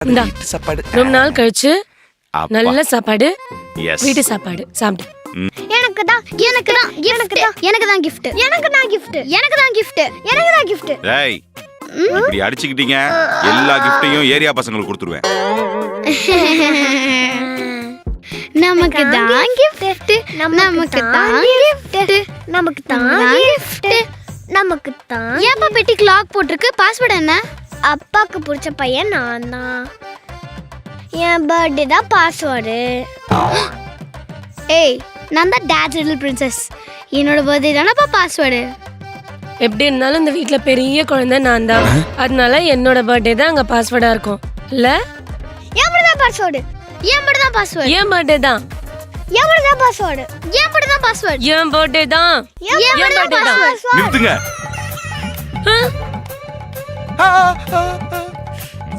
இந்தா. வீட்டு சாப்பாடு. ரொம்ப நாள் கழிச்சு அப்பா. நல்ல சாப்பாடு, Yes. வீட்டு சாப்பாடு சாப்பிட்டு. எனக்கு தான் gift டேய், இப்படி அடிச்சுக்கிட்டீங்க எல்லா கிஃப்டையும் ஏரியா பசங்களுக்கு கொடுத்துருவேன். நமக்கு தான் gift நமக்கு தான் ஏப்பா பெட்டிக்கு லாக் போட்டிருக்கு பாஸ்வேர்ட் என்ன அப்பாக்கு பிடிச்ச பையன் நான் தான் என் பர்த்டே தான் பாஸ்வேர்டு ஏய் நான் தான் டாட் லிட்டில் பிரின்சஸ் என்னோட பர்த்டே தானப்பா பாஸ்வேர்டு எப்படி இருந்தாலும் இந்த வீட்ல பெரிய குழந்தை நான் தான். அதனால என்னோட பர்த்டே தான் அங்க பாஸ்வேர்டா இருக்கும். இல்ல? ஏன் மட்டும் தான் பாஸ்வேர்டு ஏன் மட்டும் தான் பாஸ்வேர்டு என் பர்த்டே தான். ஏன் மட்டும் தான் பாஸ்வேர்டு ஏன் மட்டும் தான் பாஸ்வேர்டு என் பர்த்டே தான். ஏன் மட்டும் தான் பாஸ்வேர்டு நிறுத்துங்க. ஆ?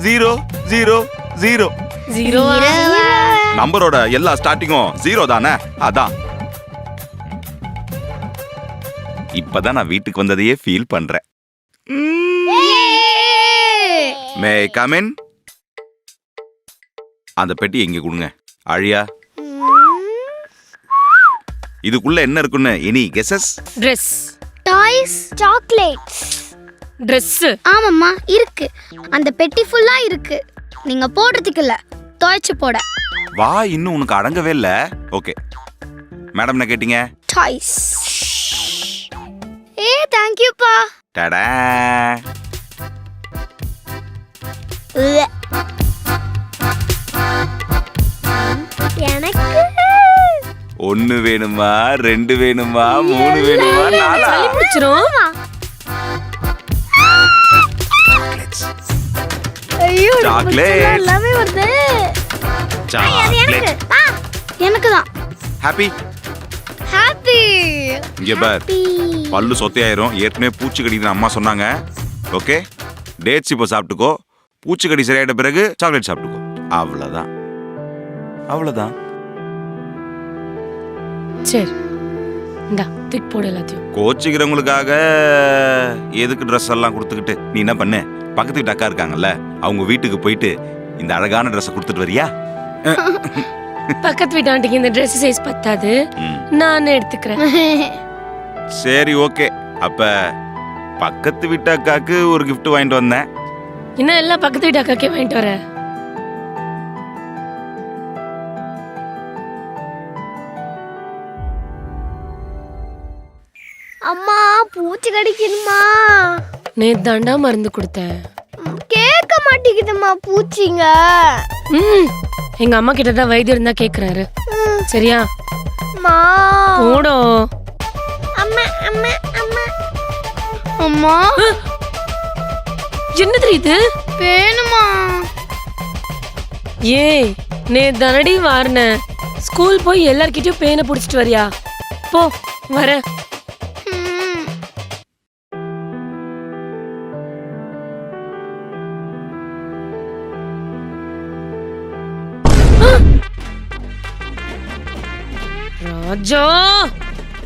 0 0 0 ஜீரோவா? நம்பரோட எல்லா ஸ்டார்டிங்கும் 0 தானே? அதான். இப்பதான் நான் வீட்டுக்கு வந்ததையே ஃபீல் பண்றேன். May come in. அந்த பெட்டி எங்க கொடுங்க. அழியா. இதுக்குள்ள என்ன இருக்குன்னு any guesses? Dress. Toys chocolates Dress. ஆமாம்மா இருக்கு அந்த பெட்டி ஃபுல்லா இருக்கு நீங்க போடுறதுக்கு இல்ல துவைச்சு போட வா, இன்னும் உனக்கு அடங்கவே இல்ல. ஓகே மேடம், என்ன கேட்டீங்க? டாய்ஸ் ஏ தேங்க் யூ பா டடா. எனக்கு 1 வேணுமா, 2 வேணுமா, 3 வேணுமா, 4? சளி பிடிச்சிரும். ஐயோ சாக்லேட். எல்லாமே வருது சாக்லேட். எனக்கு தான் ஹாப்பி. ஹாப்பி இங்க பார், பல்லு சொத்தையாயிரும். ஏற்கனவே பூச்சி கடிக்குதுன்னு அம்மா சொன்னாங்க. ஓகே, டேட்ஸ் இப்போ சாப்பிட்டுக்கோ. பூச்சிக்கடி சரியாயிட்ட பிறகு சாக்லேட் சாப்பிட்டுக்கோ. அவ்வளவுதான், அவ்வளவுதான். சரி இந்தா தூக்கி போடு எல்லாத்தையும். கோச்சிக்கிறவங்களுக்காக எதுக்கு ட்ரெஸ் எல்லாம் கொடுத்துக்கிட்டு நீ என்ன பண்ணு, பக்கத்து வீட்டு அக்கா இருக்காங்கல்ல, அவங்க வீட்டுக்கு போயிட்டு இந்த அழகான ட்ரெஸ்ஸை கொடுத்துட்டு வரியா? பக்கத்து வீட்டு ஆண்டிக்கு இந்த Dress சைஸ் பத்தாது, நானே எடுத்துக்கிறேன். சரி ஓகே. அப்ப பக்கத்து வீட்டு அக்காக்கு ஒரு gift வாங்கிட்டு வந்தேன். என்ன எல்லாம் பக்கத்து வீட்டு அக்காக்கே வாங்கிட்டு வர? அம்மா பூச்சி கடிக்கணுமா நேத்து தாண்டா மருந்து கொடுத்தேன். கேட்க மாட்டேங்குதுமா பூச்சிங்க எங்க அம்மா கிட்ட தான் வைத்தியம் இருந்தா கேக்குறாரு. சரியா? அம்மா போடோ. அம்மா அம்மா அம்மா அம்மா என்ன தெரியுது? வேணுமா ஏய் நேத்து தானடி வாரின. ஸ்கூல் போய் எல்லார்கிட்டயும் பேனை புடிச்சிட்டு வரியா? போ வர. ராஜா